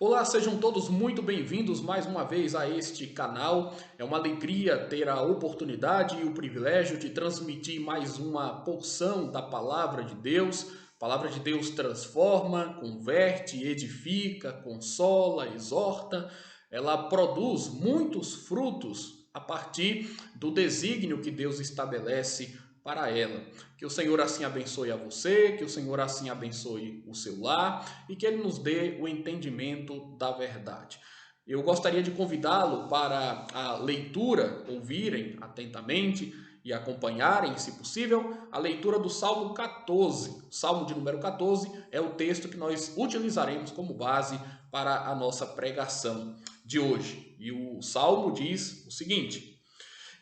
Olá, sejam todos muito bem-vindos mais uma vez a este canal. É uma alegria ter a oportunidade e o privilégio de transmitir mais uma porção da Palavra de Deus. A Palavra de Deus transforma, converte, edifica, consola, exorta. Ela produz muitos frutos a partir do desígnio que Deus estabelece para ela. Que o Senhor assim abençoe a você, que o Senhor assim abençoe o seu lar e que Ele nos dê o entendimento da verdade. Eu gostaria de convidá-lo para a leitura, ouvirem atentamente e acompanharem, se possível, a leitura do Salmo 14. O Salmo de número 14 é o texto que nós utilizaremos como base para a nossa pregação de hoje. E o Salmo diz o seguinte: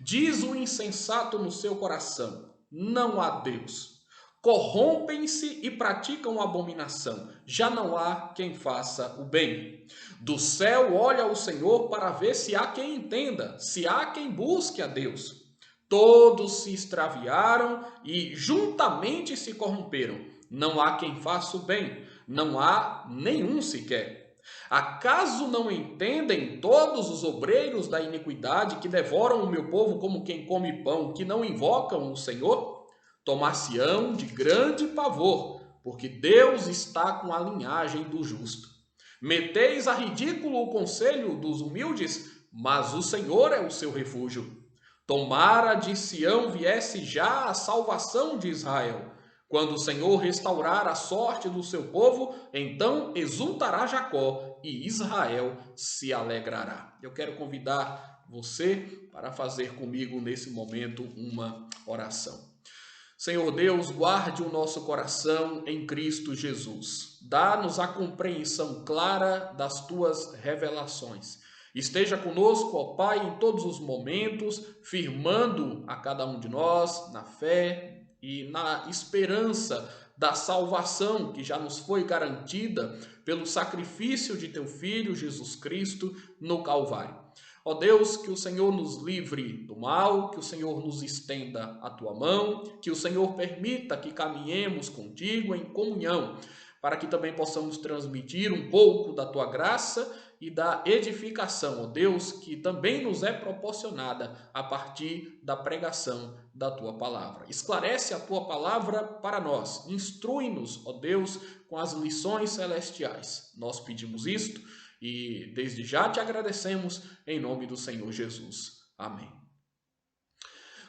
diz o insensato no seu coração: não há Deus. Corrompem-se e praticam abominação. Já não há quem faça o bem. Do céu olha o Senhor para ver se há quem entenda, se há quem busque a Deus. Todos se extraviaram e juntamente se corromperam. Não há quem faça o bem, não há nenhum sequer. Acaso não entendem todos os obreiros da iniquidade que devoram o meu povo como quem come pão, que não invocam o Senhor? Tomar-se-ão de grande pavor, porque Deus está com a linhagem do justo. Meteis a ridículo o conselho dos humildes, mas o Senhor é o seu refúgio. Tomara de Sião viesse já a salvação de Israel. Quando o Senhor restaurar a sorte do seu povo, então exultará Jacó e Israel se alegrará. Eu quero convidar você para fazer comigo nesse momento uma oração. Senhor Deus, guarde o nosso coração em Cristo Jesus. Dá-nos a compreensão clara das tuas revelações. Esteja conosco, ó Pai, em todos os momentos, firmando a cada um de nós na fé e na esperança da salvação que já nos foi garantida pelo sacrifício de teu Filho Jesus Cristo no Calvário. Ó Deus, que o Senhor nos livre do mal, que o Senhor nos estenda a tua mão, que o Senhor permita que caminhemos contigo em comunhão, para que também possamos transmitir um pouco da tua graça e da edificação, ó Deus, que também nos é proporcionada a partir da pregação da tua palavra. Esclarece a tua palavra para nós, instrui-nos, ó Deus, com as lições celestiais. Nós pedimos isto e desde já te agradecemos em nome do Senhor Jesus. Amém.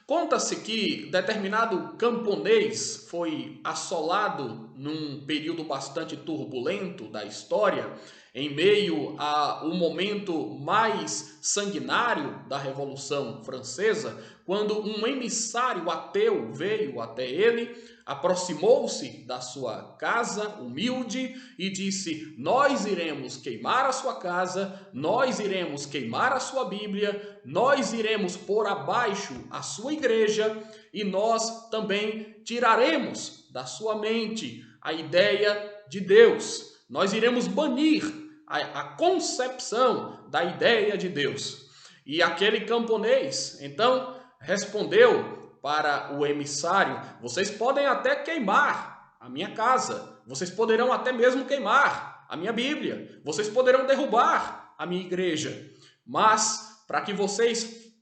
Conta-se que determinado camponês foi assolado num período bastante turbulento da história, em meio ao momento mais sanguinário da Revolução Francesa, quando um emissário ateu veio até ele, aproximou-se da sua casa humilde e disse: nós iremos queimar a sua casa, nós iremos queimar a sua Bíblia, nós iremos pôr abaixo a sua igreja e nós também tiraremos da sua mente a ideia de Deus. Nós iremos banir a concepção da ideia de Deus. E aquele camponês, então, respondeu para o emissário: vocês podem até queimar a minha casa, vocês poderão até mesmo queimar a minha Bíblia, vocês poderão derrubar a minha igreja, mas para que vocês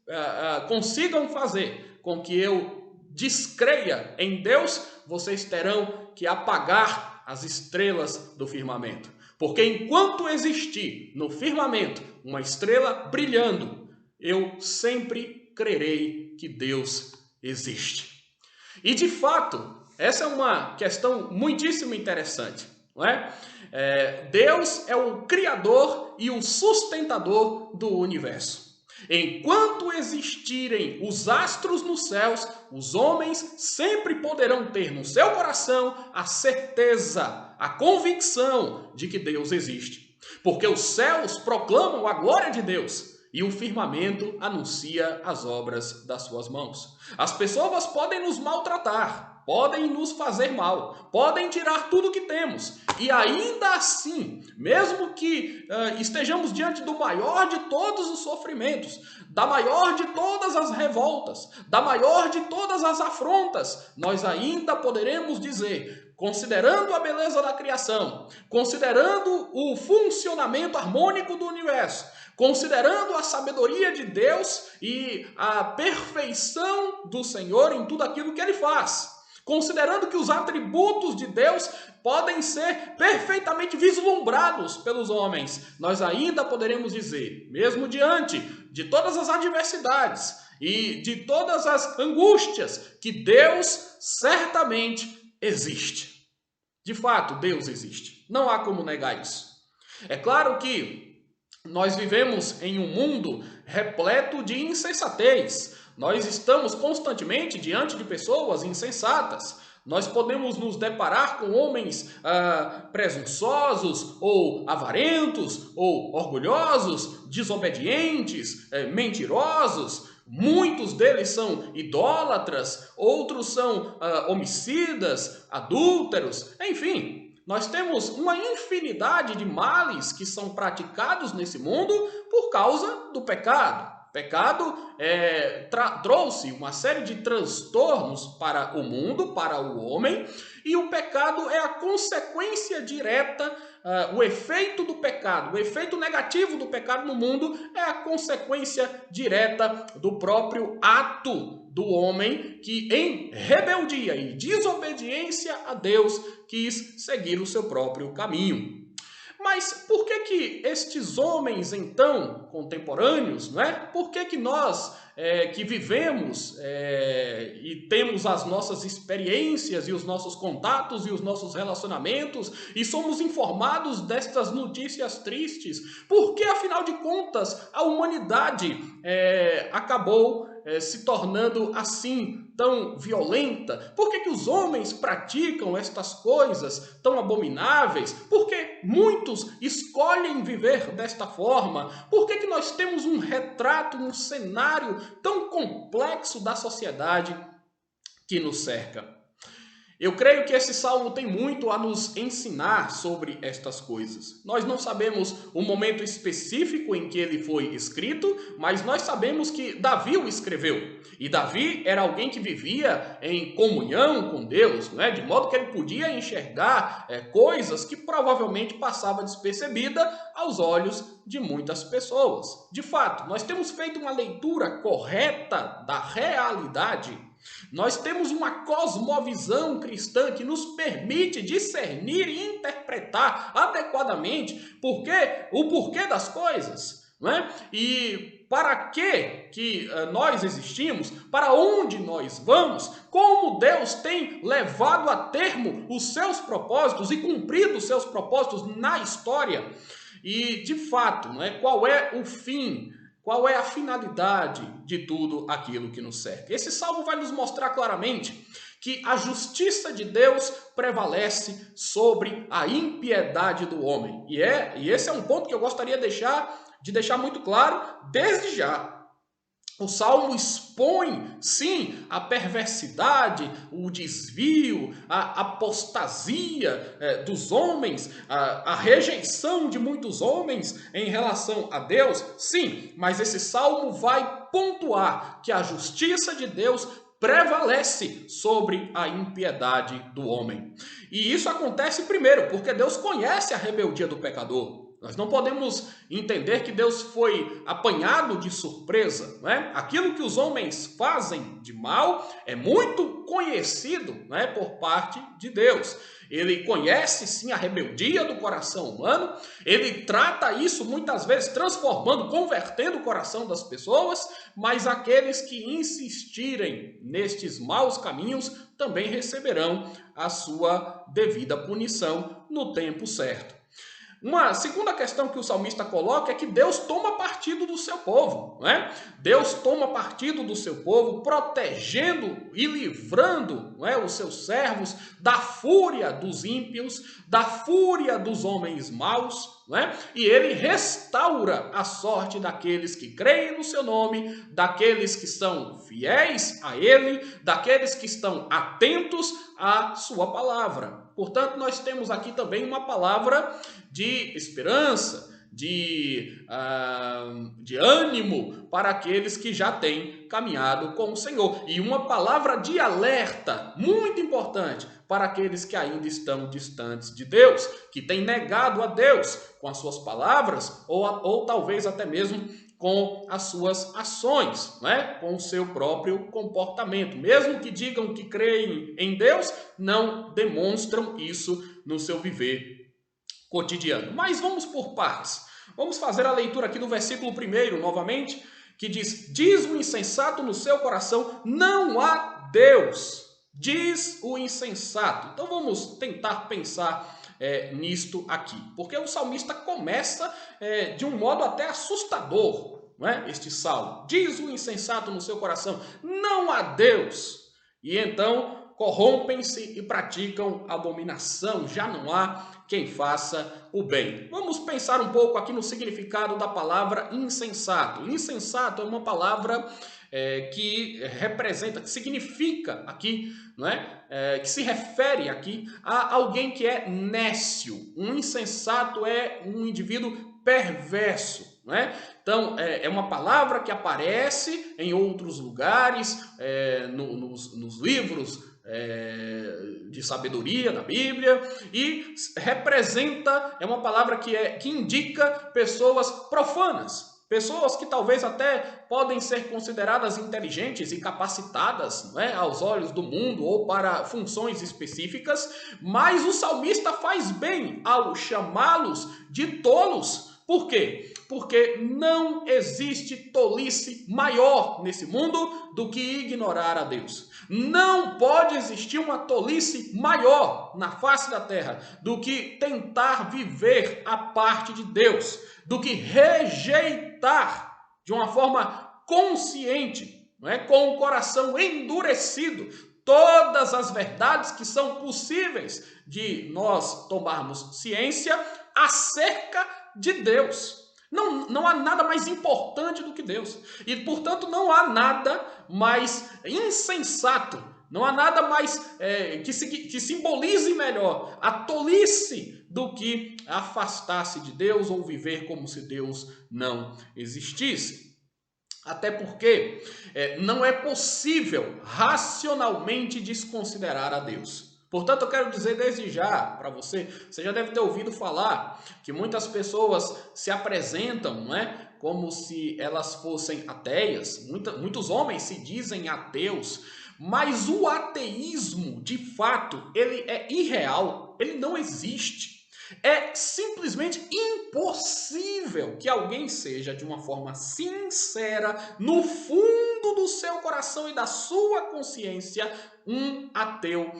consigam fazer com que eu descreia em Deus, vocês terão que apagar as estrelas do firmamento. Porque enquanto existir no firmamento uma estrela brilhando, eu sempre crerei que Deus existe. E de fato, essa é uma questão muitíssimo interessante, não é? Deus é o criador e o sustentador do universo. Enquanto existirem os astros nos céus, os homens sempre poderão ter no seu coração a certeza, a convicção de que Deus existe. Porque os céus proclamam a glória de Deus e o firmamento anuncia as obras das suas mãos. As pessoas podem nos maltratar, podem nos fazer mal, podem tirar tudo que temos. E ainda assim, mesmo que estejamos diante do maior de todos os sofrimentos, da maior de todas as revoltas, da maior de todas as afrontas, nós ainda poderemos dizer: considerando a beleza da criação, considerando o funcionamento harmônico do universo, considerando a sabedoria de Deus e a perfeição do Senhor em tudo aquilo que Ele faz, considerando que os atributos de Deus podem ser perfeitamente vislumbrados pelos homens, nós ainda poderemos dizer, mesmo diante de todas as adversidades e de todas as angústias, que Deus certamente existe. De fato, Deus existe. Não há como negar isso. É claro que nós vivemos em um mundo repleto de insensatez. Nós estamos constantemente diante de pessoas insensatas. Nós podemos nos deparar com homens presunçosos, ou avarentos, ou orgulhosos, desobedientes, mentirosos. Muitos deles são idólatras, outros são homicidas, adúlteros, enfim. Nós temos uma infinidade de males que são praticados nesse mundo por causa do pecado. O pecado trouxe uma série de transtornos para o mundo, para o homem, e o pecado é a consequência direta, o efeito do pecado, o efeito negativo do pecado no mundo é a consequência direta do próprio ato do homem que, em rebeldia e desobediência a Deus, quis seguir o seu próprio caminho. Mas por que estes homens, então, contemporâneos, não é? Por que nós, que vivemos e temos as nossas experiências e os nossos contatos e os nossos relacionamentos e somos informados destas notícias tristes, por que, afinal de contas, a humanidade acabou se tornando assim, tão violenta? Por que os homens praticam estas coisas tão abomináveis? Por que muitos escolhem viver desta forma? Por que nós temos um retrato, um cenário tão complexo da sociedade que nos cerca? Eu creio que esse salmo tem muito a nos ensinar sobre estas coisas. Nós não sabemos o momento específico em que ele foi escrito, mas nós sabemos que Davi o escreveu. E Davi era alguém que vivia em comunhão com Deus, não é? De modo que ele podia enxergar coisas que provavelmente passavam despercebida aos olhos de muitas pessoas. De fato, nós temos feito uma leitura correta da realidade. Nós temos uma cosmovisão cristã que nos permite discernir e interpretar adequadamente o porquê das coisas, não é? E para que nós existimos, para onde nós vamos, como Deus tem levado a termo os seus propósitos e cumprido os seus propósitos na história. E, de fato, não é? Qual é o fim? Qual é a finalidade de tudo aquilo que nos cerca? Esse salmo vai nos mostrar claramente que a justiça de Deus prevalece sobre a impiedade do homem. E esse é um ponto que eu gostaria de deixar muito claro desde já. O Salmo expõe, sim, a perversidade, o desvio, a apostasia dos homens, a rejeição de muitos homens em relação a Deus, sim, mas esse Salmo vai pontuar que a justiça de Deus prevalece sobre a impiedade do homem. E isso acontece primeiro, porque Deus conhece a rebeldia do pecador. Nós não podemos entender que Deus foi apanhado de surpresa, não é? Aquilo que os homens fazem de mal é muito conhecido, não é, por parte de Deus. Ele conhece sim a rebeldia do coração humano, ele trata isso muitas vezes transformando, convertendo o coração das pessoas, mas aqueles que insistirem nestes maus caminhos também receberão a sua devida punição no tempo certo. Uma segunda questão que o salmista coloca é que Deus toma partido do seu povo, não é? Deus toma partido do seu povo, protegendo e livrando, não é, os seus servos da fúria dos ímpios, da fúria dos homens maus, não é? E ele restaura a sorte daqueles que creem no seu nome, daqueles que são fiéis a ele, daqueles que estão atentos à sua palavra. Portanto, nós temos aqui também uma palavra de esperança, de ânimo para aqueles que já têm caminhado com o Senhor. E uma palavra de alerta, muito importante, para aqueles que ainda estão distantes de Deus, que têm negado a Deus com as suas palavras ou talvez até mesmo com as suas ações, né? Com o seu próprio comportamento. Mesmo que digam que creem em Deus, não demonstram isso no seu viver cotidiano. Mas vamos por partes. Vamos fazer a leitura aqui do versículo 1 novamente, que diz: diz o insensato no seu coração, não há Deus. Diz o insensato. Então vamos tentar pensar nisto aqui. Porque o salmista começa de um modo até assustador, não é? Este salmo. Diz o insensato no seu coração, não há Deus. E então corrompem-se e praticam abominação. Já não há quem faça o bem. Vamos pensar um pouco aqui no significado da palavra insensato. Insensato é uma palavra que representa, que significa aqui, não é? Que se refere aqui a alguém que é nécio. Um insensato é um indivíduo perverso, não é? Então, é uma palavra que aparece em outros lugares, nos livros de sabedoria da Bíblia, e representa, é uma palavra que indica pessoas profanas. Pessoas que talvez até podem ser consideradas inteligentes e capacitadas, não é, aos olhos do mundo ou para funções específicas, mas o salmista faz bem ao chamá-los de tolos. Por quê? Porque não existe tolice maior nesse mundo do que ignorar a Deus. Não pode existir uma tolice maior na face da terra do que tentar viver a parte de Deus, do que rejeitar de uma forma consciente, não é? Com o coração endurecido, todas as verdades que são possíveis de nós tomarmos ciência acerca de Deus. Não há nada mais importante do que Deus. E, portanto, não há nada mais insensato, não há nada mais que simbolize melhor a tolice do que afastar-se de Deus ou viver como se Deus não existisse. Até porque não é possível racionalmente desconsiderar a Deus. Portanto, eu quero dizer desde já para você, você já deve ter ouvido falar que muitas pessoas se apresentam, não é, como se elas fossem ateias. Muitos homens se dizem ateus, mas o ateísmo, de fato, ele é irreal, ele não existe. É simplesmente impossível que alguém seja, de uma forma sincera, no fundo do seu coração e da sua consciência, um ateu,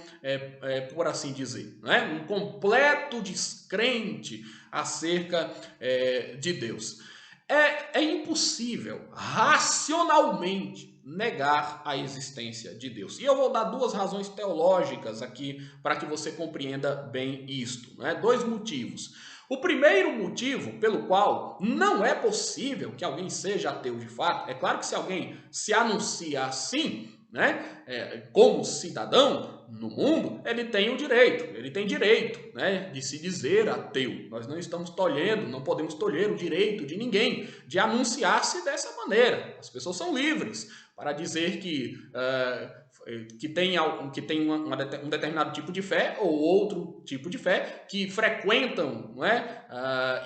por assim dizer, né? Um completo descrente acerca de Deus. É impossível, racionalmente, negar a existência de Deus. E eu vou dar duas razões teológicas aqui para que você compreenda bem isto, né? Dois motivos. O primeiro motivo pelo qual não é possível que alguém seja ateu de fato, é claro que se alguém se anuncia assim, né, como cidadão no mundo, ele tem direito, né, de se dizer ateu. Nós não estamos tolhendo, não podemos tolher o direito de ninguém de anunciar-se dessa maneira. As pessoas são livres para dizer que tem um determinado tipo de fé ou outro tipo de fé, que frequentam, não é?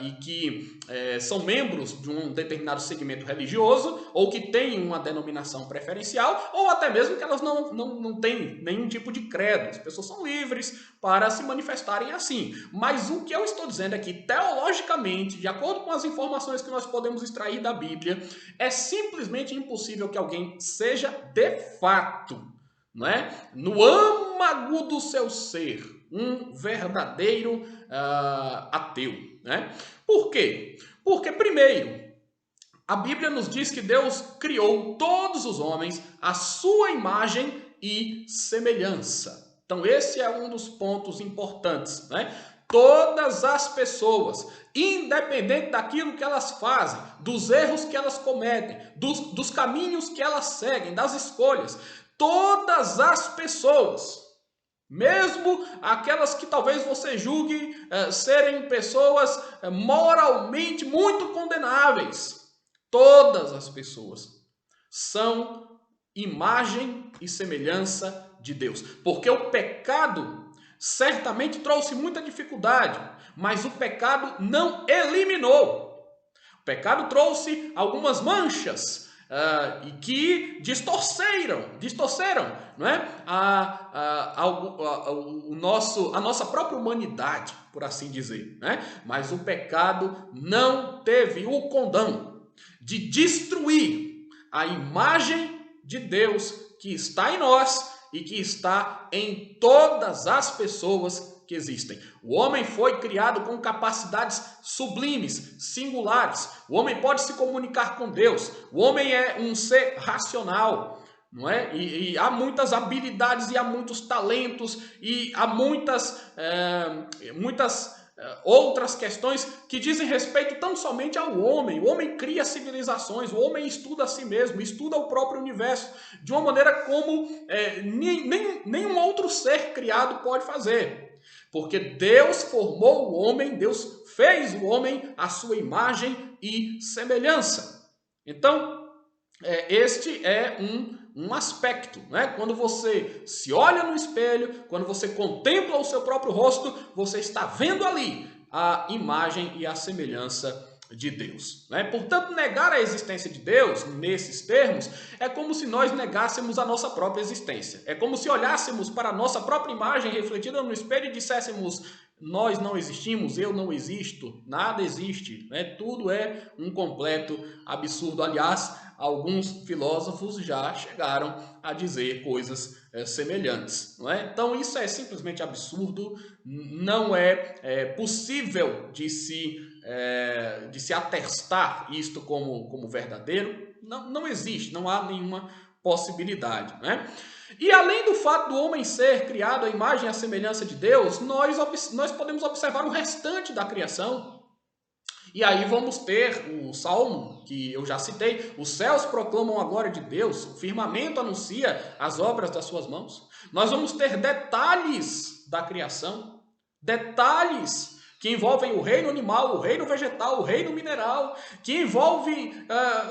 E que são membros de um determinado segmento religioso, ou que têm uma denominação preferencial, ou até mesmo que elas não têm nenhum tipo de credo. As pessoas são livres para se manifestarem assim. Mas o que eu estou dizendo é que, teologicamente, de acordo com as informações que nós podemos extrair da Bíblia, é simplesmente impossível que alguém seja de fato, não é, no âmago do seu ser, um verdadeiro ateu, né? Por quê? Porque, primeiro, a Bíblia nos diz que Deus criou todos os homens à sua imagem e semelhança. Então, esse é um dos pontos importantes, né? Todas as pessoas, independente daquilo que elas fazem, dos erros que elas cometem, dos caminhos que elas seguem, das escolhas, todas as pessoas, mesmo aquelas que talvez você julgue serem pessoas moralmente muito condenáveis, todas as pessoas são imagem e semelhança de Deus. Porque o pecado certamente trouxe muita dificuldade, mas o pecado não eliminou. O pecado trouxe algumas manchas e que distorceram, não é? A nossa própria humanidade, por assim dizer, né? Mas o pecado não teve o condão de destruir a imagem de Deus que está em nós e que está em todas as pessoas que existem. O homem foi criado com capacidades sublimes, singulares. O homem pode se comunicar com Deus. O homem é um ser racional, não é? E há muitas habilidades e há muitos talentos e há muitas outras questões que dizem respeito tão somente ao homem. O homem cria civilizações, o homem estuda a si mesmo, estuda o próprio universo de uma maneira como nenhum outro ser criado pode fazer. Porque Deus formou o homem, Deus fez o homem à sua imagem e semelhança. Então, este é um aspecto, né? Quando você se olha no espelho, quando você contempla o seu próprio rosto, você está vendo ali a imagem e a semelhança de Deus, né? Portanto, negar a existência de Deus, nesses termos, é como se nós negássemos a nossa própria existência. É como se olhássemos para a nossa própria imagem refletida no espelho e disséssemos: nós não existimos, eu não existo, nada existe, né? Tudo é um completo absurdo. Aliás, alguns filósofos já chegaram a dizer coisas semelhantes, não é? Então isso é simplesmente absurdo, não é possível de se atestar isto como verdadeiro, não existe, não há nenhuma possibilidade, né? E além do fato do homem ser criado à imagem e à semelhança de Deus, nós podemos observar o restante da criação. E aí vamos ter o Salmo, que eu já citei: os céus proclamam a glória de Deus, o firmamento anuncia as obras das suas mãos. Nós vamos ter detalhes da criação, detalhes que envolvem o reino animal, o reino vegetal, o reino mineral, que envolve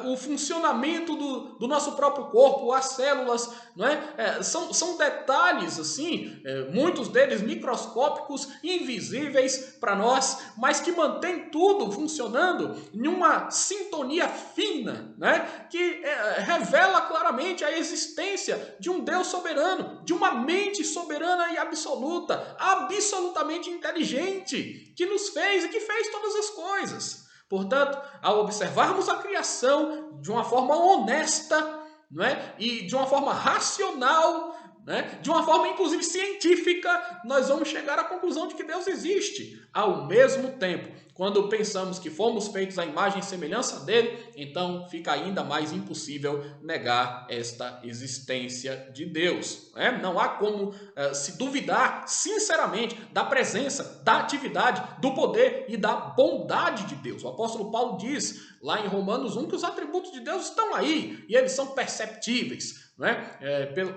o funcionamento do nosso próprio corpo, as células, não é? São detalhes, assim, muitos deles microscópicos, invisíveis para nós, mas que mantém tudo funcionando em uma sintonia fina, né? Que revela claramente a existência de um Deus soberano, de uma mente soberana e absoluta, absolutamente inteligente, que nos fez e que fez todas as coisas. Portanto, ao observarmos a criação de uma forma honesta, não é? E de uma forma racional, né? De uma forma inclusive científica, nós vamos chegar à conclusão de que Deus existe. Ao mesmo tempo, quando pensamos que fomos feitos à imagem e semelhança dele, então fica ainda mais impossível negar esta existência de Deus, né? Não há como se duvidar sinceramente da presença, da atividade, do poder e da bondade de Deus. O apóstolo Paulo diz lá em Romanos 1 que os atributos de Deus estão aí e eles são perceptíveis, né?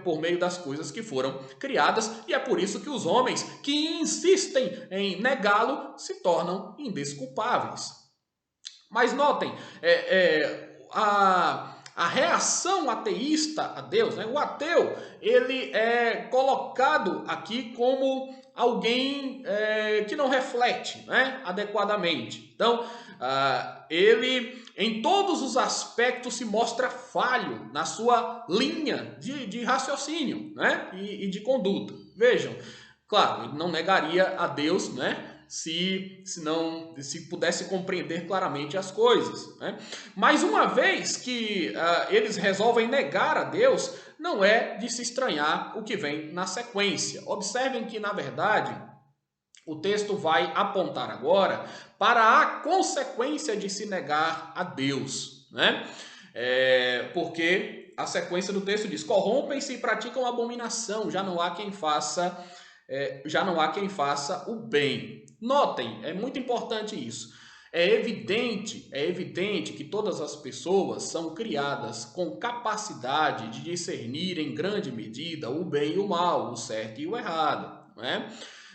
Por meio das coisas que foram criadas, e é por isso que os homens que insistem em negá-lo se tornam indesculpáveis. Mas notem, a reação ateísta a Deus, né? O ateu, ele é colocado aqui como alguém que não reflete, né, adequadamente. Então, ele, em todos os aspectos, se mostra falho na sua linha de raciocínio, né, e de conduta. Vejam, claro, ele não negaria a Deus, né, se pudesse compreender claramente as coisas, né? Mas uma vez que eles resolvem negar a Deus, não é de se estranhar o que vem na sequência. Observem que, na verdade, o texto vai apontar agora para a consequência de se negar a Deus, né? Porque a sequência do texto diz: corrompem-se e praticam abominação, já não há quem faça o bem. Notem, é muito importante isso. É evidente que todas as pessoas são criadas com capacidade de discernir em grande medida o bem e o mal, o certo e o errado, não é?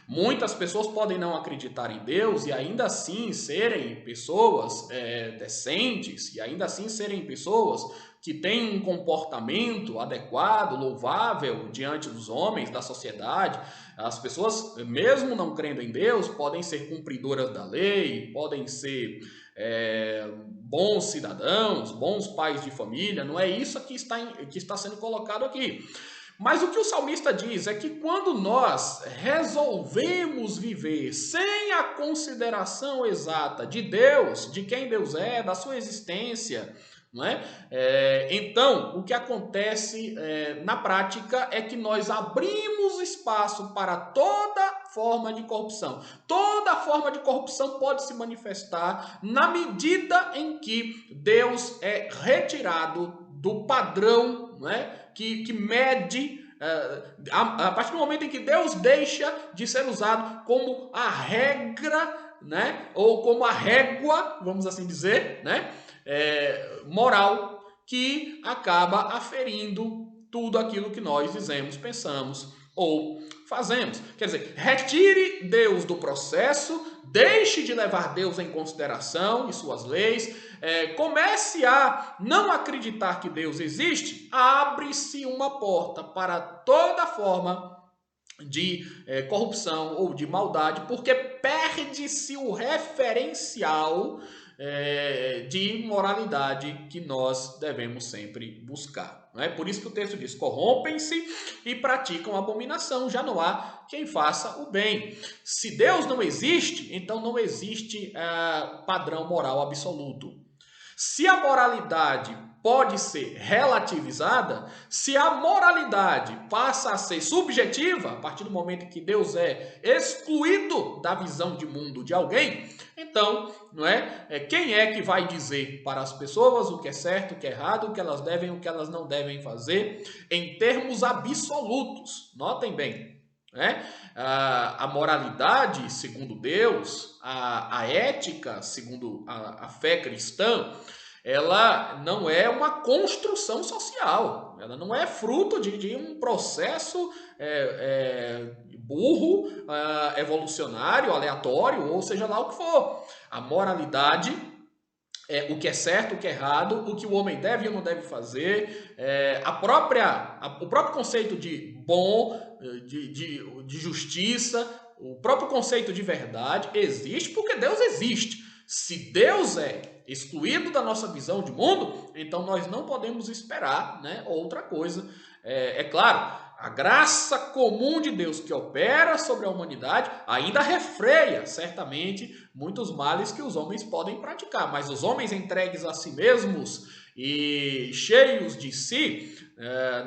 Muitas pessoas podem não acreditar em Deus e ainda assim serem pessoas decentes, e ainda assim serem pessoas que têm um comportamento adequado, louvável diante dos homens, da sociedade. As pessoas, mesmo não crendo em Deus, podem ser cumpridoras da lei, podem ser bons cidadãos, bons pais de família. Não é isso que está sendo colocado aqui. Mas o que o salmista diz é que quando nós resolvemos viver sem a consideração exata de Deus, de quem Deus é, da sua existência, não é? Então, o que acontece na prática é que nós abrimos espaço para toda forma de corrupção. Toda forma de corrupção pode se manifestar na medida em que Deus é retirado do padrão, não é? que mede, a partir do momento em que Deus deixa de ser usado como a regra, né? Ou como a régua, vamos assim dizer, né? Moral, que acaba aferindo tudo aquilo que nós dizemos, pensamos ou fazemos. Quer dizer, retire Deus do processo, deixe de levar Deus em consideração e suas leis, comece a não acreditar que Deus existe, abre-se uma porta para toda forma de corrupção ou de maldade, porque perde-se o referencial de moralidade que nós devemos sempre buscar. Não é? Por isso que o texto diz: corrompem-se e praticam abominação, já não há quem faça o bem. Se Deus não existe, então não existe padrão moral absoluto. Se a moralidade pode ser relativizada, se a moralidade passa a ser subjetiva, a partir do momento em que Deus é excluído da visão de mundo de alguém, então, não quem é que vai dizer para as pessoas o que é certo, o que é errado, o que elas devem, o que elas não devem fazer, em termos absolutos? Notem bem. A moralidade, segundo Deus, a ética, segundo a fé cristã, ela não é uma construção social, ela não é fruto de um processo burro, evolucionário, aleatório, ou seja lá o que for. A moralidade é o que é certo, o que é errado, o que o homem deve ou não deve fazer, o próprio conceito de bom, de justiça, o próprio conceito de verdade existe porque Deus existe. Se Deus é excluído da nossa visão de mundo, então nós não podemos esperar outra coisa. É claro, a graça comum de Deus que opera sobre a humanidade ainda refreia, certamente, muitos males que os homens podem praticar. Mas os homens entregues a si mesmos e cheios de si,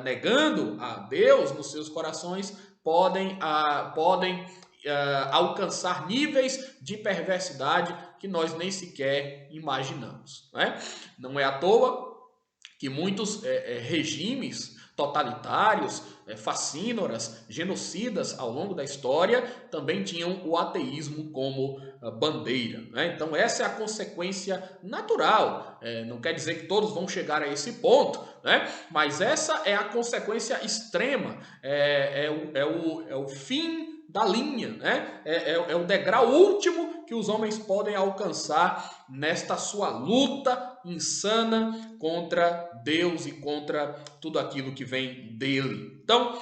negando a Deus nos seus corações, podem alcançar níveis de perversidade que nós nem sequer imaginamos. Não é à toa que muitos regimes totalitários, facínoras, genocidas ao longo da história também tinham o ateísmo como bandeira. Então essa é a consequência natural. Não quer dizer que todos vão chegar a esse ponto, mas essa é a consequência extrema, é o fim da linha, é o degrau último que os homens podem alcançar nesta sua luta insana contra Deus e contra tudo aquilo que vem dele. Então,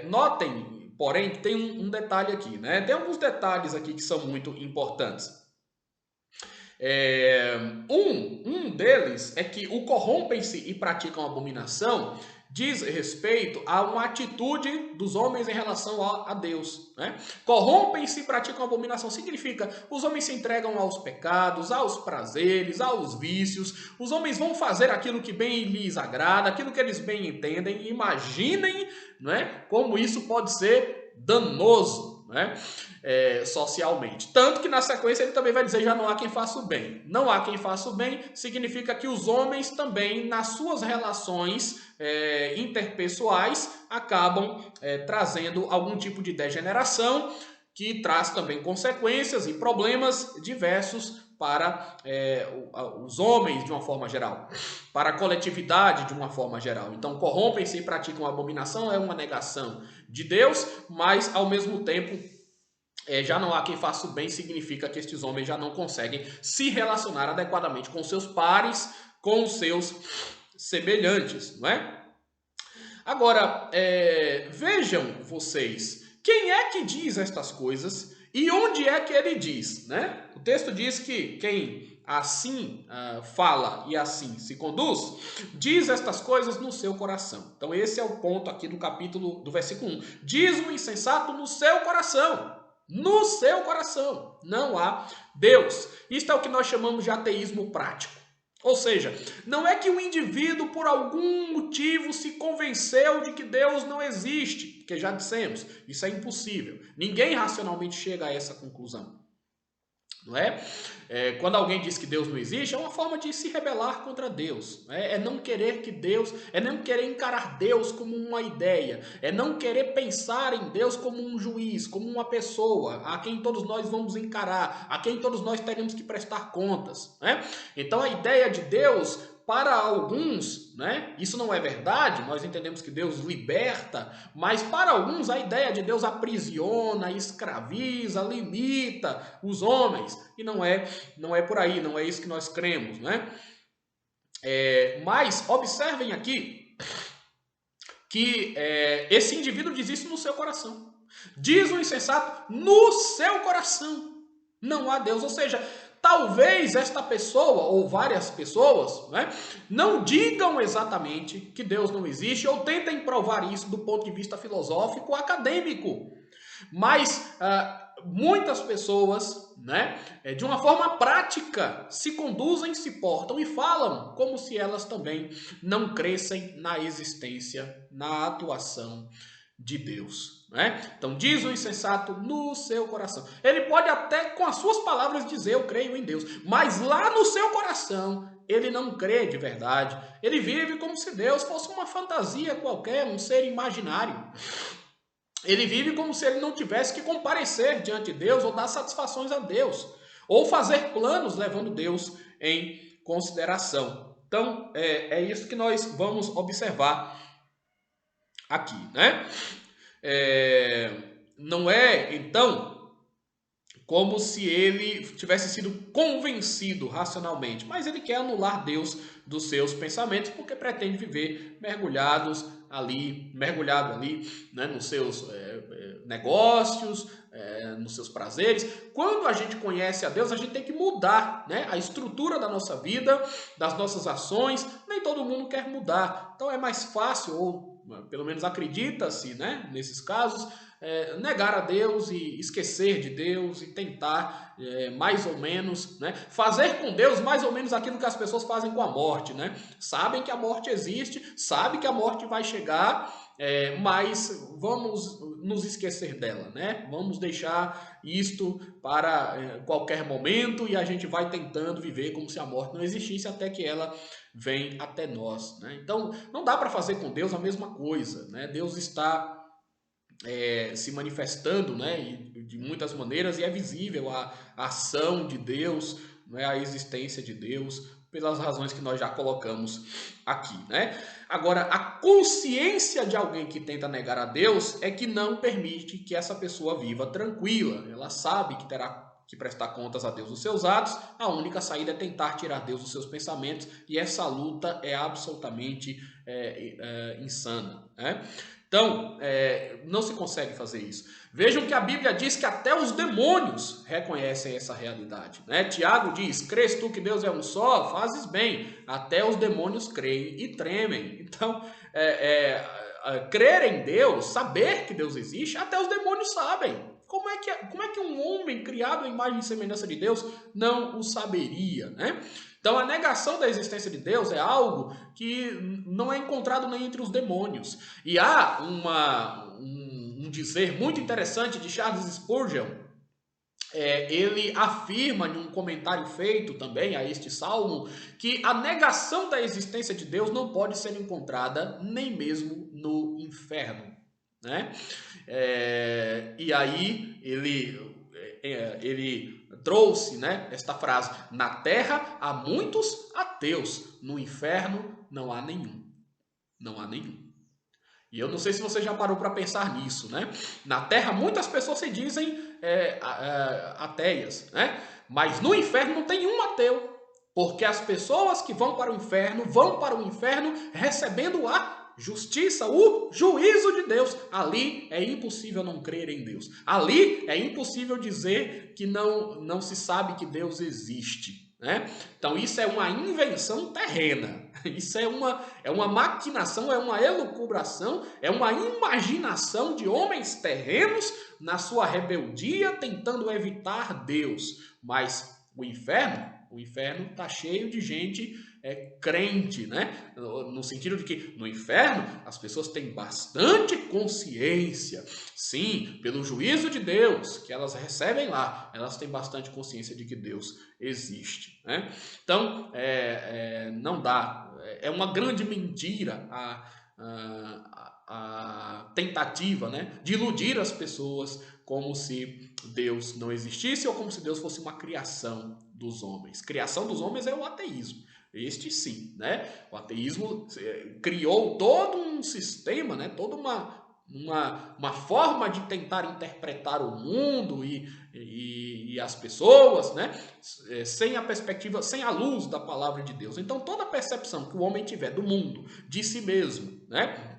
notem, porém, que tem um detalhe aqui, Tem alguns detalhes aqui que são muito importantes. Um deles é que o corrompem-se e praticam abominação diz respeito a uma atitude dos homens em relação a Deus. Corrompem-se e praticam abominação significa os homens se entregam aos pecados, aos prazeres, aos vícios. Os homens vão fazer aquilo que bem lhes agrada, aquilo que eles bem entendem. Imaginem como isso pode ser danoso socialmente. Tanto que na sequência ele também vai dizer: já não há quem faça o bem. Não há quem faça o bem significa que os homens também, nas suas relações interpessoais, acabam trazendo algum tipo de degeneração que traz também consequências e problemas diversos para os homens de uma forma geral, para a coletividade de uma forma geral. Então, corrompem-se e praticam abominação é uma negação de Deus, mas ao mesmo tempo já não há quem faça o bem, significa que estes homens já não conseguem se relacionar adequadamente com seus pares, com os seus semelhantes, não é? Agora, vejam vocês, quem é que diz estas coisas e onde é que ele diz, né? O texto diz que quem assim fala e assim se conduz, diz estas coisas no seu coração. Então esse é o ponto aqui do versículo 1. Diz o insensato no seu coração. No seu coração não há Deus. Isto é o que nós chamamos de ateísmo prático. Ou seja, não é que o indivíduo, por algum motivo, se convenceu de que Deus não existe, porque já dissemos, isso é impossível. Ninguém racionalmente chega a essa conclusão. Não é? Quando alguém diz que Deus não existe, é uma forma de se rebelar contra Deus. É não querer que Deus, é não querer encarar Deus como uma ideia, é não querer pensar em Deus como um juiz, como uma pessoa a quem todos nós vamos encarar, a quem todos nós teremos que prestar contas. Né? Então a ideia de Deus, para alguns, né, isso não é verdade, nós entendemos que Deus liberta, mas para alguns a ideia de Deus aprisiona, escraviza, limita os homens, e não é por aí, não é isso que nós cremos, né? Mas observem aqui que esse indivíduo diz isso no seu coração. Diz o insensato no seu coração. Não há Deus, ou seja, talvez esta pessoa ou várias pessoas, né, não digam exatamente que Deus não existe ou tentem provar isso do ponto de vista filosófico acadêmico. Mas muitas pessoas, né, de uma forma prática, se conduzem, se portam e falam como se elas também não crescem na existência, na atuação de Deus. Né? Então diz o insensato no seu coração. Ele pode até com as suas palavras dizer eu creio em Deus, mas lá no seu coração ele não crê de verdade. Ele vive como se Deus fosse uma fantasia qualquer, um ser imaginário. Ele vive como se ele não tivesse que comparecer diante de Deus ou dar satisfações a Deus, ou fazer planos levando Deus em consideração. Então, é isso que nós vamos observar aqui, né? Não é, então, como se ele tivesse sido convencido racionalmente, mas ele quer anular Deus dos seus pensamentos porque pretende viver mergulhado ali, né, nos seus negócios, nos seus prazeres. Quando a gente conhece a Deus, a gente tem que mudar, né, a estrutura da nossa vida, das nossas ações. Nem todo mundo quer mudar, então é mais fácil, ou pelo menos acredita-se, né, nesses casos, negar a Deus e esquecer de Deus e tentar mais ou menos, né, fazer com Deus mais ou menos aquilo que as pessoas fazem com a morte, né? Sabem que a morte existe, sabem que a morte vai chegar, mas vamos nos esquecer dela, né? Vamos deixar isto para qualquer momento e a gente vai tentando viver como se a morte não existisse até que ela vem até nós, né? Então não dá para fazer com Deus a mesma coisa, né? Deus está se manifestando, né, de muitas maneiras, e é visível a ação de Deus, né, a existência de Deus, pelas razões que nós já colocamos aqui, né? Agora, a consciência de alguém que tenta negar a Deus é que não permite que essa pessoa viva tranquila. Ela sabe que terá que prestar contas a Deus dos seus atos, a única saída é tentar tirar Deus dos seus pensamentos, e essa luta é absolutamente insana, né? Então, não se consegue fazer isso. Vejam que a Bíblia diz que até os demônios reconhecem essa realidade, né? Tiago diz, crês tu que Deus é um só? Fazes bem. Até os demônios creem e tremem. Então, crer em Deus, saber que Deus existe, até os demônios sabem. Como é que um homem criado à imagem e semelhança de Deus não o saberia, né? Então, a negação da existência de Deus é algo que não é encontrado nem entre os demônios. E há um dizer muito interessante de Charles Spurgeon. Ele afirma em um comentário feito também a este salmo que a negação da existência de Deus não pode ser encontrada nem mesmo no inferno, né? E aí ele trouxe, né, esta frase: na terra há muitos ateus, no inferno não há nenhum. Não há nenhum. E eu não sei se você já parou para pensar nisso, né? Na terra muitas pessoas se dizem ateias, né? Mas no inferno não tem um ateu. Porque as pessoas que vão para o inferno recebendo a justiça, o juízo de Deus. Ali é impossível não crer em Deus. Ali é impossível dizer que não se sabe que Deus existe, né? Então isso é uma invenção terrena. Isso é uma maquinação, é uma elucubração, é uma imaginação de homens terrenos na sua rebeldia tentando evitar Deus. Mas o inferno está cheio de gente crente, né? No sentido de que no inferno as pessoas têm bastante consciência. Sim, pelo juízo de Deus que elas recebem lá, elas têm bastante consciência de que Deus existe, né? Então, não dá. É uma grande mentira a tentativa, né, de iludir as pessoas como se Deus não existisse ou como se Deus fosse uma criação dos homens. Criação dos homens é o ateísmo. Este sim, né? O ateísmo criou todo um sistema, né, toda uma forma de tentar interpretar o mundo e as pessoas, né, sem a perspectiva, sem a luz da palavra de Deus. Então toda a percepção que o homem tiver do mundo, de si mesmo, né,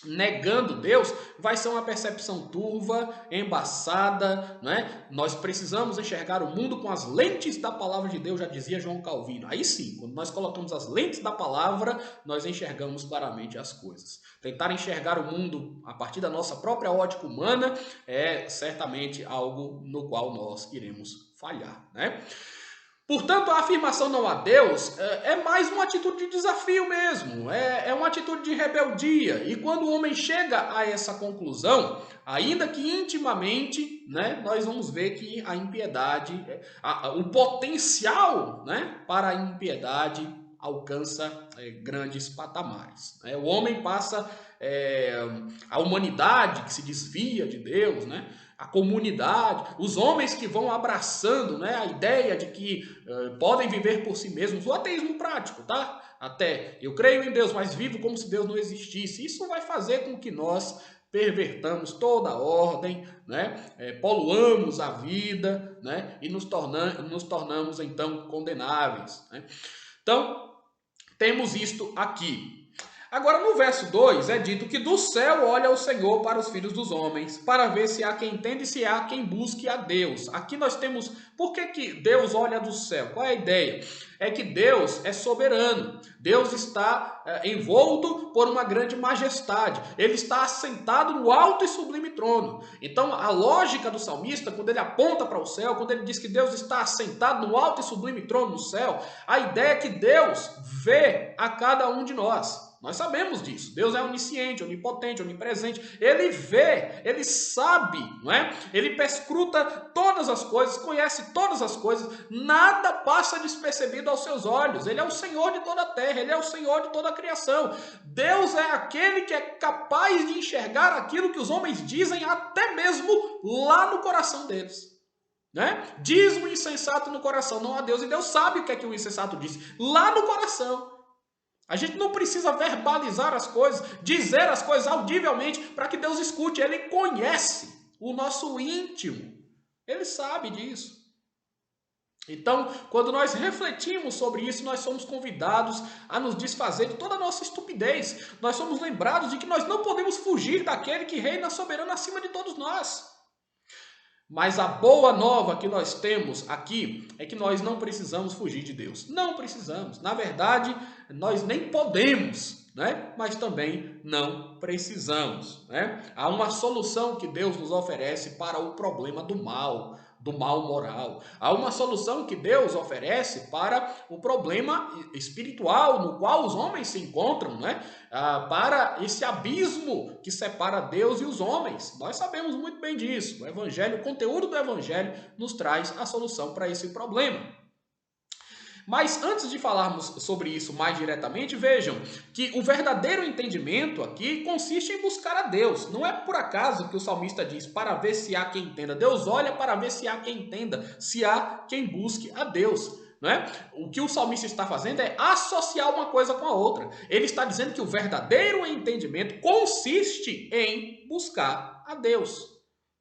negando Deus, vai ser uma percepção turva, embaçada, né? Nós precisamos enxergar o mundo com as lentes da palavra de Deus, já dizia João Calvino. Aí sim, quando nós colocamos as lentes da palavra, nós enxergamos claramente as coisas. Tentar enxergar o mundo a partir da nossa própria ótica humana é certamente algo no qual nós iremos falhar, né? Portanto, a afirmação não a Deus é mais uma atitude de desafio mesmo, é uma atitude de rebeldia. E quando o homem chega a essa conclusão, ainda que intimamente, né, nós vamos ver que a impiedade, o potencial, né, para a impiedade alcança grandes patamares, né? O homem passa, a humanidade que se desvia de Deus, né? A comunidade, os homens que vão abraçando, né, a ideia de que podem viver por si mesmos, o ateísmo prático, tá? Até eu creio em Deus, mas vivo como se Deus não existisse. Isso vai fazer com que nós pervertamos toda a ordem, né? Poluamos a vida, né? E nos tornamos então condenáveis, né? Então, temos isto aqui. Agora, no verso 2, é dito que do céu olha o Senhor para os filhos dos homens, para ver se há quem entenda e se há quem busque a Deus. Aqui nós temos... Por que Deus olha do céu? Qual é a ideia? É que Deus é soberano. Deus está envolto por uma grande majestade. Ele está assentado no alto e sublime trono. Então, a lógica do salmista, quando ele aponta para o céu, quando ele diz que Deus está assentado no alto e sublime trono no céu, a ideia é que Deus vê a cada um de nós. Nós sabemos disso. Deus é onisciente, onipotente, onipresente. Ele vê, ele sabe, não é? Ele perscruta todas as coisas, conhece todas as coisas. Nada passa despercebido aos seus olhos. Ele é o Senhor de toda a terra, ele é o Senhor de toda a criação. Deus é aquele que é capaz de enxergar aquilo que os homens dizem até mesmo lá no coração deles. Né? Diz o insensato no coração, não a Deus. E Deus sabe o que é que o insensato disse lá no coração. A gente não precisa verbalizar as coisas, dizer as coisas audivelmente para que Deus escute. Ele conhece o nosso íntimo. Ele sabe disso. Então, quando nós refletimos sobre isso, nós somos convidados a nos desfazer de toda a nossa estupidez. Nós somos lembrados de que nós não podemos fugir daquele que reina soberano acima de todos nós. Mas a boa nova que nós temos aqui é que nós não precisamos fugir de Deus. Não precisamos. Na verdade, nós nem podemos, né? Mas também não precisamos, né? Há uma solução que Deus nos oferece para o problema do mal moral. Há uma solução que Deus oferece para o problema espiritual no qual os homens se encontram, né? Para esse abismo que separa Deus e os homens. Nós sabemos muito bem disso. O Evangelho, o conteúdo do Evangelho nos traz a solução para esse problema. Mas antes de falarmos sobre isso mais diretamente, vejam que o verdadeiro entendimento aqui consiste em buscar a Deus. Não é por acaso que o salmista diz para ver se há quem entenda. Deus olha para ver se há quem entenda, se há quem busque a Deus. Não é? O que o salmista está fazendo é associar uma coisa com a outra. Ele está dizendo que o verdadeiro entendimento consiste em buscar a Deus.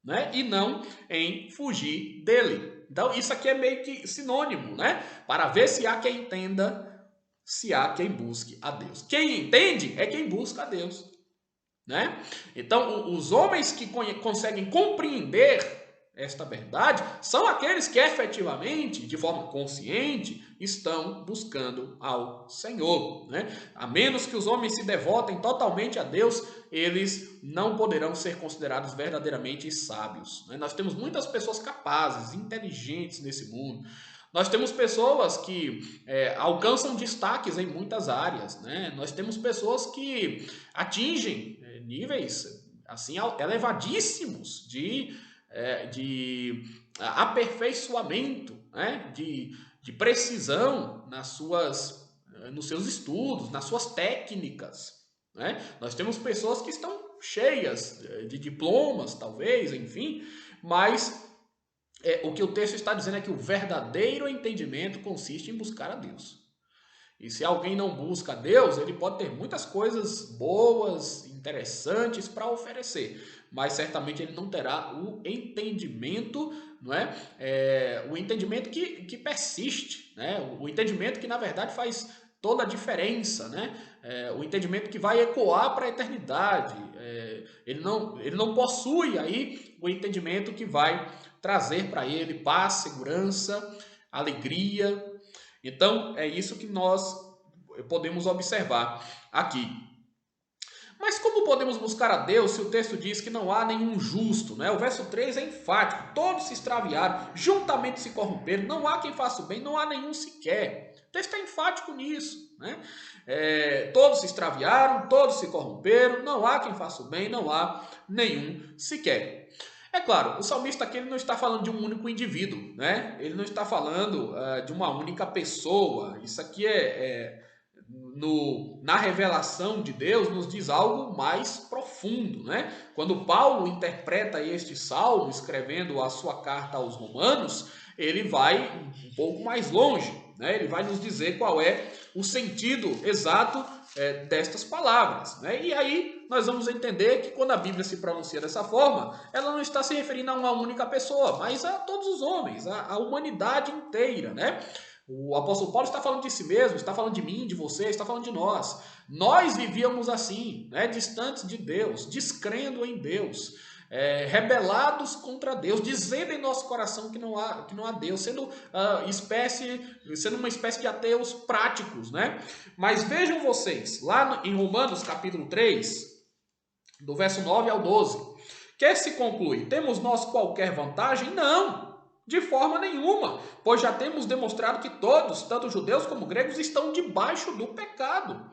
né? E não em fugir dele. Então, isso aqui é meio que sinônimo, né? Para ver se há quem entenda, se há quem busque a Deus. Quem entende é quem busca a Deus, né? Então, os homens que conseguem compreender esta verdade são aqueles que efetivamente, de forma consciente, estão buscando ao Senhor, né? A menos que os homens se devotem totalmente a Deus, eles não poderão ser considerados verdadeiramente sábios, né? Nós temos muitas pessoas capazes, inteligentes nesse mundo. Nós temos pessoas que alcançam destaques em muitas áreas, né? Nós temos pessoas que atingem níveis assim elevadíssimos de aperfeiçoamento, né? de precisão nos seus estudos, nas suas técnicas, né? Nós temos pessoas que estão cheias de diplomas, talvez, enfim, mas o que o texto está dizendo é que o verdadeiro entendimento consiste em buscar a Deus. E se alguém não busca a Deus, ele pode ter muitas coisas boas, interessantes para oferecer, mas certamente ele não terá o entendimento, não é? O entendimento que persiste, né? O entendimento que na verdade faz toda a diferença, né? O entendimento que vai ecoar para a eternidade. Ele não possui aí o entendimento que vai trazer para ele paz, segurança, alegria. Então, é isso que nós podemos observar aqui. Mas como podemos buscar a Deus se o texto diz que não há nenhum justo, né? O verso 3 é enfático: todos se extraviaram, juntamente se corromperam, não há quem faça o bem, não há nenhum sequer. O texto é enfático nisso, né? Todos se extraviaram, todos se corromperam, não há quem faça o bem, não há nenhum sequer. É claro, o salmista aqui ele não está falando de um único indivíduo, né? Ele não está falando de uma única pessoa. Isso aqui na revelação de Deus nos diz algo mais profundo, né? Quando Paulo interpreta este salmo, escrevendo a sua carta aos Romanos, ele vai um pouco mais longe, né? Ele vai nos dizer qual é o sentido exato destas palavras, né? E aí nós vamos entender que quando a Bíblia se pronuncia dessa forma, ela não está se referindo a uma única pessoa, mas a todos os homens, a humanidade inteira, né? O apóstolo Paulo está falando de si mesmo, está falando de mim, de você, está falando de nós. Nós vivíamos assim, né? Distantes de Deus, descrendo em Deus, rebelados contra Deus, dizendo em nosso coração que não há Deus, sendo uma espécie de ateus práticos, né? Mas vejam vocês, lá em Romanos capítulo 3, do verso 9 ao 12, que se conclui: temos nós qualquer vantagem? Não, de forma nenhuma, pois já temos demonstrado que todos, tanto judeus como gregos, estão debaixo do pecado.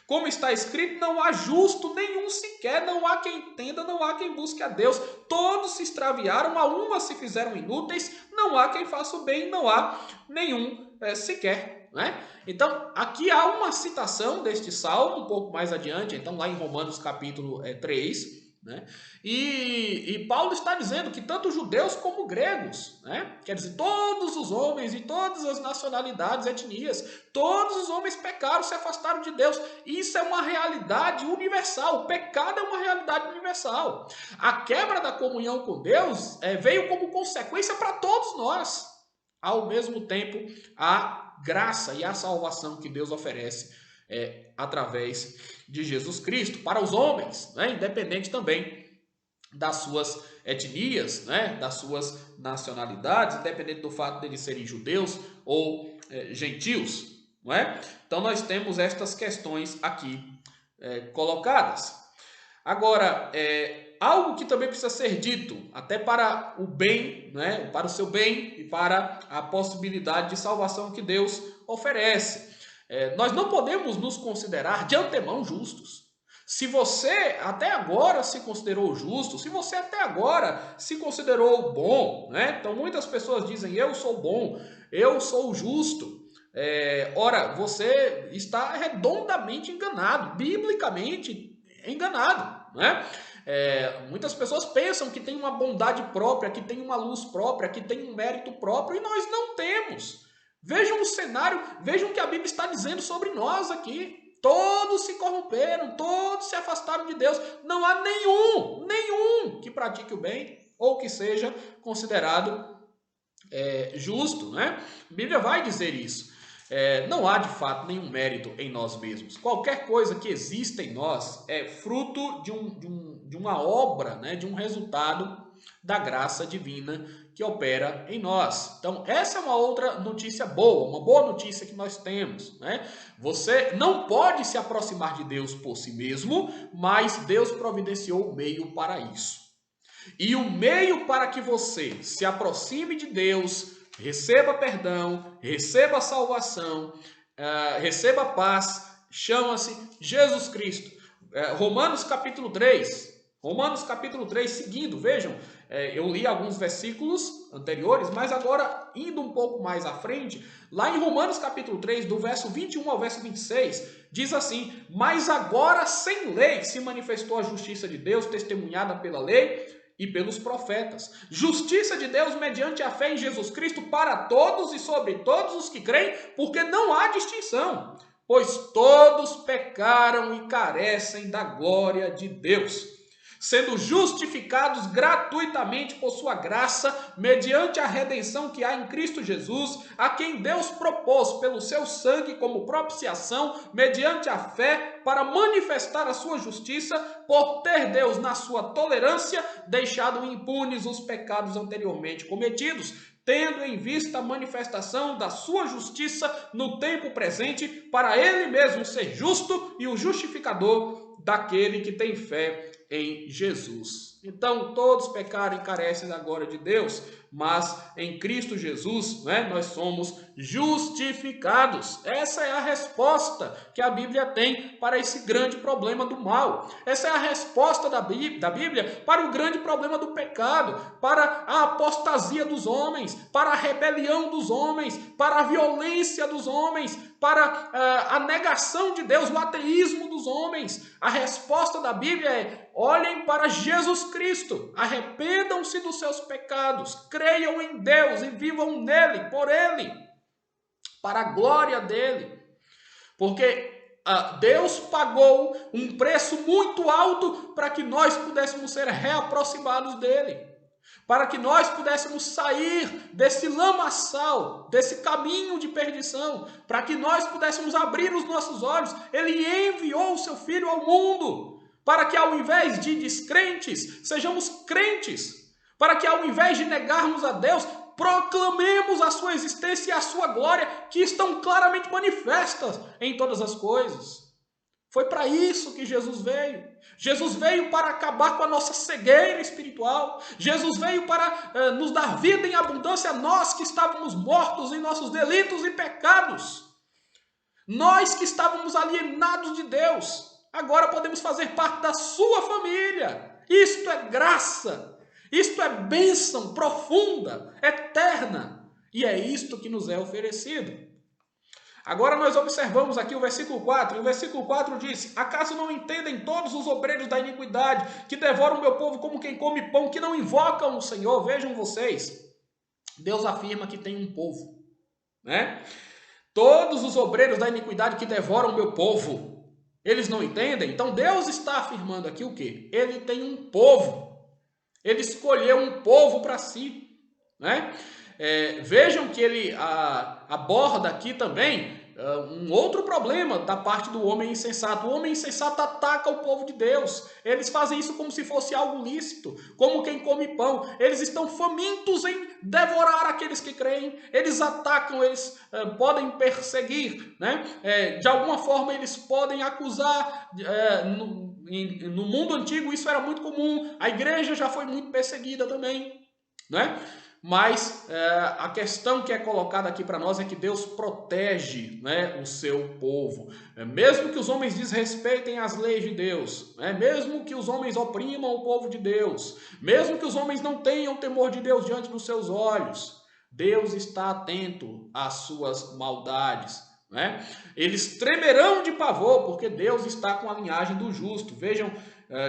Como está escrito, não há justo nenhum sequer, não há quem entenda, não há quem busque a Deus. Todos se extraviaram, a uma se fizeram inúteis, não há quem faça o bem, não há nenhum sequer. Né? Então, aqui há uma citação deste salmo, um pouco mais adiante, então lá em Romanos capítulo 3, né? E Paulo está dizendo que tanto judeus como gregos, né? Quer dizer, todos os homens e todas as nacionalidades, etnias, todos os homens pecaram, se afastaram de Deus. Isso é uma realidade universal. O pecado é uma realidade universal. A quebra da comunhão com Deus veio como consequência para todos nós. Ao mesmo tempo, a graça e a salvação que Deus oferece através de Jesus Cristo para os homens, né? Independente também das suas etnias, né? Das suas nacionalidades, independente do fato de eles serem judeus ou gentios, não é? Então nós temos estas questões aqui colocadas. Agora, algo que também precisa ser dito, até para o bem, né? Para o seu bem e para a possibilidade de salvação que Deus oferece. Nós não podemos nos considerar de antemão justos. Se você até agora se considerou justo, se você até agora se considerou bom, né? Então muitas pessoas dizem: eu sou bom, eu sou justo. Ora, você está redondamente enganado, biblicamente enganado, né? Muitas pessoas pensam que tem uma bondade própria, que tem uma luz própria, que tem um mérito próprio, e nós não temos. Vejam o cenário, vejam o que a Bíblia está dizendo sobre nós aqui. Todos se corromperam, todos se afastaram de Deus. Não há nenhum que pratique o bem. ou que seja considerado justo, né? A Bíblia vai dizer isso. Não há de fato nenhum mérito em nós mesmos. Qualquer coisa que exista em nós é fruto de uma obra, né? De um resultado da graça divina que opera em nós. Então, essa é uma outra notícia boa, uma boa notícia que nós temos, né? Você não pode se aproximar de Deus por si mesmo, mas Deus providenciou o meio para isso. E o meio para que você se aproxime de Deus, receba perdão, receba salvação, receba paz, chama-se Jesus Cristo. Romanos capítulo 3, seguindo, vejam, eu li alguns versículos anteriores, mas agora indo um pouco mais à frente, lá em Romanos capítulo 3, do verso 21 ao verso 26, diz assim: mas agora sem lei se manifestou a justiça de Deus, testemunhada pela lei e pelos profetas. Justiça de Deus mediante a fé em Jesus Cristo para todos e sobre todos os que creem, porque não há distinção, pois todos pecaram e carecem da glória de Deus, sendo justificados gratuitamente por sua graça, mediante a redenção que há em Cristo Jesus, a quem Deus propôs pelo seu sangue como propiciação, mediante a fé, para manifestar a sua justiça, por ter Deus, na sua tolerância, deixado impunes os pecados anteriormente cometidos, tendo em vista a manifestação da sua justiça no tempo presente, para ele mesmo ser justo e o justificador daquele que tem fé em Jesus. Então, todos pecaram e carecem da glória de Deus, mas em Cristo Jesus, né, nós somos justificados. Essa é a resposta que a Bíblia tem para esse grande problema do mal. Essa é a resposta da Bíblia para o grande problema do pecado, para a apostasia dos homens, para a rebelião dos homens, para a violência dos homens, para a negação de Deus, o ateísmo dos homens. A resposta da Bíblia é: olhem para Jesus Cristo, arrependam-se dos seus pecados, creiam em Deus e vivam nele, por ele, para a glória dele. Porque Deus pagou um preço muito alto para que nós pudéssemos ser reaproximados dele, para que nós pudéssemos sair desse lamaçal, desse caminho de perdição, para que nós pudéssemos abrir os nossos olhos. Ele enviou o seu Filho ao mundo, para que ao invés de descrentes, sejamos crentes, para que ao invés de negarmos a Deus, proclamemos a sua existência e a sua glória, que estão claramente manifestas em todas as coisas. Foi para isso que Jesus veio. Jesus veio para acabar com a nossa cegueira espiritual. Jesus veio para nos dar vida em abundância, nós que estávamos mortos em nossos delitos e pecados. Nós que estávamos alienados de Deus, agora podemos fazer parte da sua família. Isto é graça. Isto é bênção profunda, eterna. E é isto que nos é oferecido. Agora nós observamos aqui o versículo 4, e o versículo 4 diz: acaso não entendem todos os obreiros da iniquidade, que devoram o meu povo como quem come pão, que não invocam o Senhor? Vejam vocês, Deus afirma que tem um povo, né? Todos os obreiros da iniquidade que devoram o meu povo, eles não entendem? Então Deus está afirmando aqui o quê? Ele tem um povo, ele escolheu um povo para si, né? Vejam que ele aborda aqui também um outro problema da parte do homem insensato. O homem insensato ataca o povo de Deus. Eles fazem isso como se fosse algo lícito, como quem come pão. Eles estão famintos em devorar aqueles que creem. Eles atacam, eles podem perseguir, né? De alguma forma eles podem acusar. No mundo antigo isso era muito comum. A igreja já foi muito perseguida também, né? Mas a questão que é colocada aqui para nós é que Deus protege, né, o seu povo. Mesmo que os homens desrespeitem as leis de Deus, né, mesmo que os homens oprimam o povo de Deus, mesmo que os homens não tenham temor de Deus diante dos seus olhos, Deus está atento às suas maldades, né? Eles tremerão de pavor, porque Deus está com a linhagem do justo. Vejam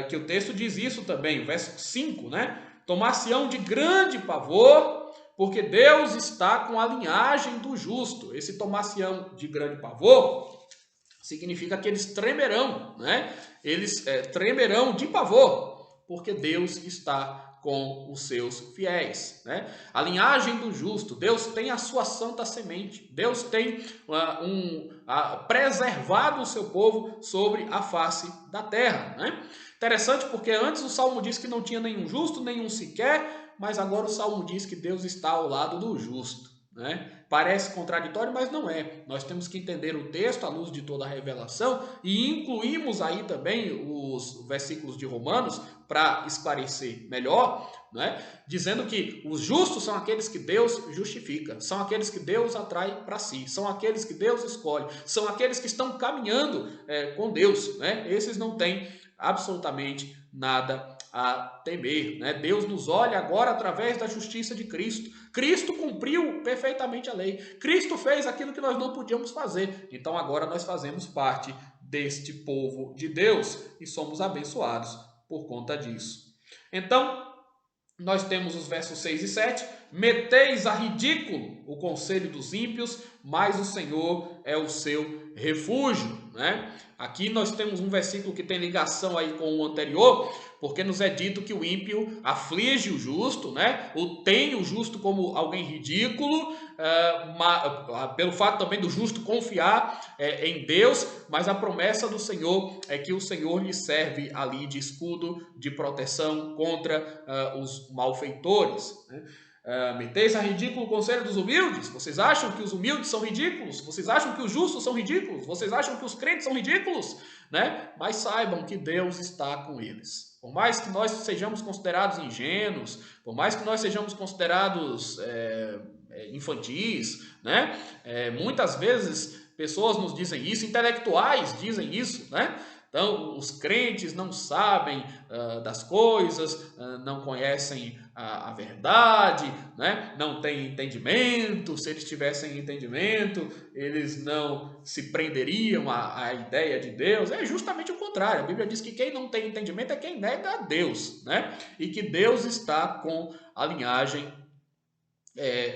que o texto diz isso também, o verso 5, né? Tomar-se-ão de grande pavor, porque Deus está com a linhagem do justo. Esse tomar-se-ão de grande pavor significa que eles tremerão, né? Eles tremerão de pavor, porque Deus está com os seus fiéis, né? A linhagem do justo, Deus tem a sua santa semente, Deus tem preservado o seu povo sobre a face da terra, né? Interessante porque antes o Salmo diz que não tinha nenhum justo, nenhum sequer, mas agora o Salmo diz que Deus está ao lado do justo, né? Parece contraditório, mas não é. Nós temos que entender o texto à luz de toda a revelação e incluímos aí também os versículos de Romanos para esclarecer melhor, né? Dizendo que os justos são aqueles que Deus justifica, são aqueles que Deus atrai para si, são aqueles que Deus escolhe, são aqueles que estão caminhando com Deus, né? Esses não têm absolutamente nada a temer, né? Deus nos olha agora através da justiça de Cristo. Cristo cumpriu perfeitamente a lei. Cristo fez aquilo que nós não podíamos fazer. Então agora nós fazemos parte deste povo de Deus e somos abençoados por conta disso. Então, nós temos os versos 6 e 7. Meteis a ridículo o conselho dos ímpios, mas o Senhor é o seu refúgio, né? Aqui nós temos um versículo que tem ligação aí com o anterior, porque nos é dito que o ímpio aflige o justo, né? Tem o justo como alguém ridículo, pelo fato também do justo confiar em Deus, mas a promessa do Senhor é que o Senhor lhe serve ali de escudo, de proteção contra os malfeitores, né? Meteis a ridículo o conselho dos humildes? Vocês acham que os humildes são ridículos? Vocês acham que os justos são ridículos? Vocês acham que os crentes são ridículos? Né? Mas saibam que Deus está com eles. Por mais que nós sejamos considerados ingênuos, por mais que nós sejamos considerados infantis, né? Muitas vezes pessoas nos dizem isso, intelectuais dizem isso, né? Então, os crentes não sabem das coisas, não conhecem a verdade, né? Não têm entendimento. Se eles tivessem entendimento, eles não se prenderiam à ideia de Deus. É justamente o contrário. A Bíblia diz que quem não tem entendimento é quem nega a Deus, né? E que Deus está com a linhagem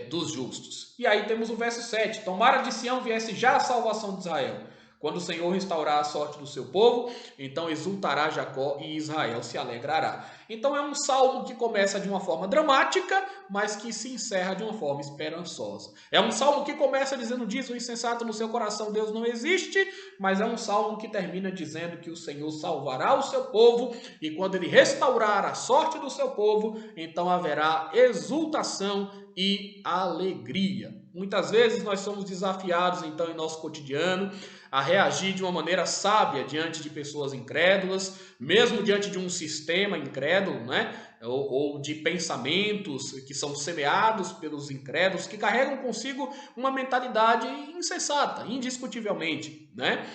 dos justos. E aí temos o verso 7. Tomara de Sião viesse já a salvação de Israel. Quando o Senhor restaurar a sorte do seu povo, então exultará Jacó e Israel se alegrará. Então é um salmo que começa de uma forma dramática, mas que se encerra de uma forma esperançosa. É um salmo que começa dizendo: diz o insensato no seu coração, Deus não existe, mas é um salmo que termina dizendo que o Senhor salvará o seu povo, e quando ele restaurar a sorte do seu povo, então haverá exultação e alegria. Muitas vezes nós somos desafiados, então, em nosso cotidiano, a reagir de uma maneira sábia diante de pessoas incrédulas, mesmo diante de um sistema incrédulo, né? Ou de pensamentos que são semeados pelos incrédulos, que carregam consigo uma mentalidade insensata, indiscutivelmente, né?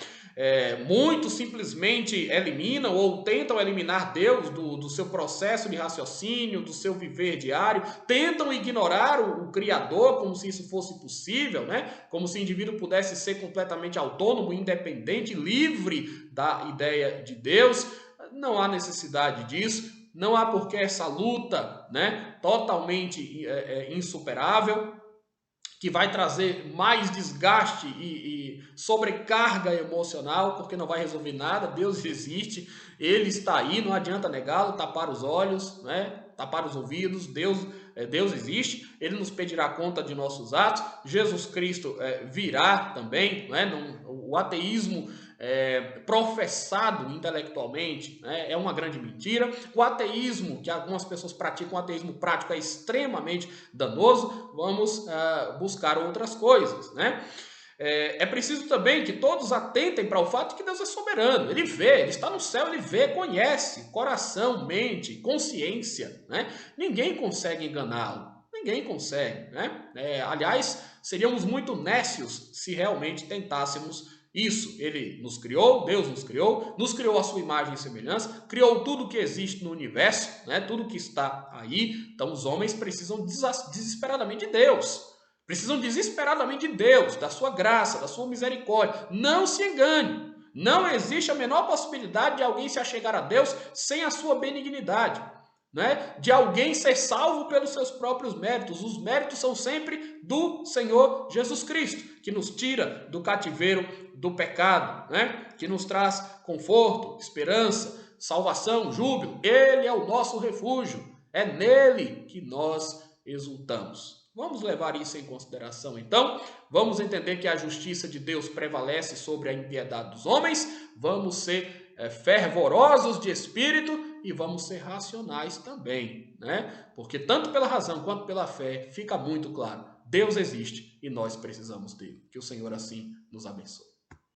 Muitos simplesmente eliminam ou tentam eliminar Deus do seu processo de raciocínio, do seu viver diário, tentam ignorar o Criador como se isso fosse possível, né? Como se o indivíduo pudesse ser completamente autônomo, independente, livre da ideia de Deus. Não há necessidade disso, não há porquê essa luta, né, totalmente insuperável, que vai trazer mais desgaste e sobrecarga emocional, porque não vai resolver nada. Deus existe, Ele está aí, não adianta negá-lo, tapar os olhos, né? Tapar os ouvidos. Deus existe, Ele nos pedirá conta de nossos atos. Jesus Cristo virá também, né? O ateísmo professado intelectualmente, né, é uma grande mentira. O ateísmo, que algumas pessoas praticam, o ateísmo prático, é extremamente danoso. Vamos buscar outras coisas, né? É preciso também que todos atentem para o fato de que Deus é soberano. Ele vê, Ele está no céu, Ele vê, conhece, coração, mente, consciência, né? Ninguém consegue enganá-lo. Ninguém consegue, né? Aliás, seríamos muito nécios se realmente tentássemos isso. Ele nos criou, Deus nos criou à sua imagem e semelhança, criou tudo que existe no universo, né? Tudo que está aí. Então os homens precisam desesperadamente de Deus. Precisam desesperadamente de Deus, da sua graça, da sua misericórdia. Não se engane. Não existe a menor possibilidade de alguém se achegar a Deus sem a sua benignidade, né? De alguém ser salvo pelos seus próprios méritos. Os méritos são sempre do Senhor Jesus Cristo, que nos tira do cativeiro do pecado, né? Que nos traz conforto, esperança, salvação, júbilo. Ele é o nosso refúgio. É nele que nós exultamos. Vamos levar isso em consideração, então. Vamos entender que a justiça de Deus prevalece sobre a impiedade dos homens. Vamos ser fervorosos de espírito e vamos ser racionais também, né? Porque tanto pela razão quanto pela fé fica muito claro. Deus existe e nós precisamos dele. Que o Senhor assim nos abençoe.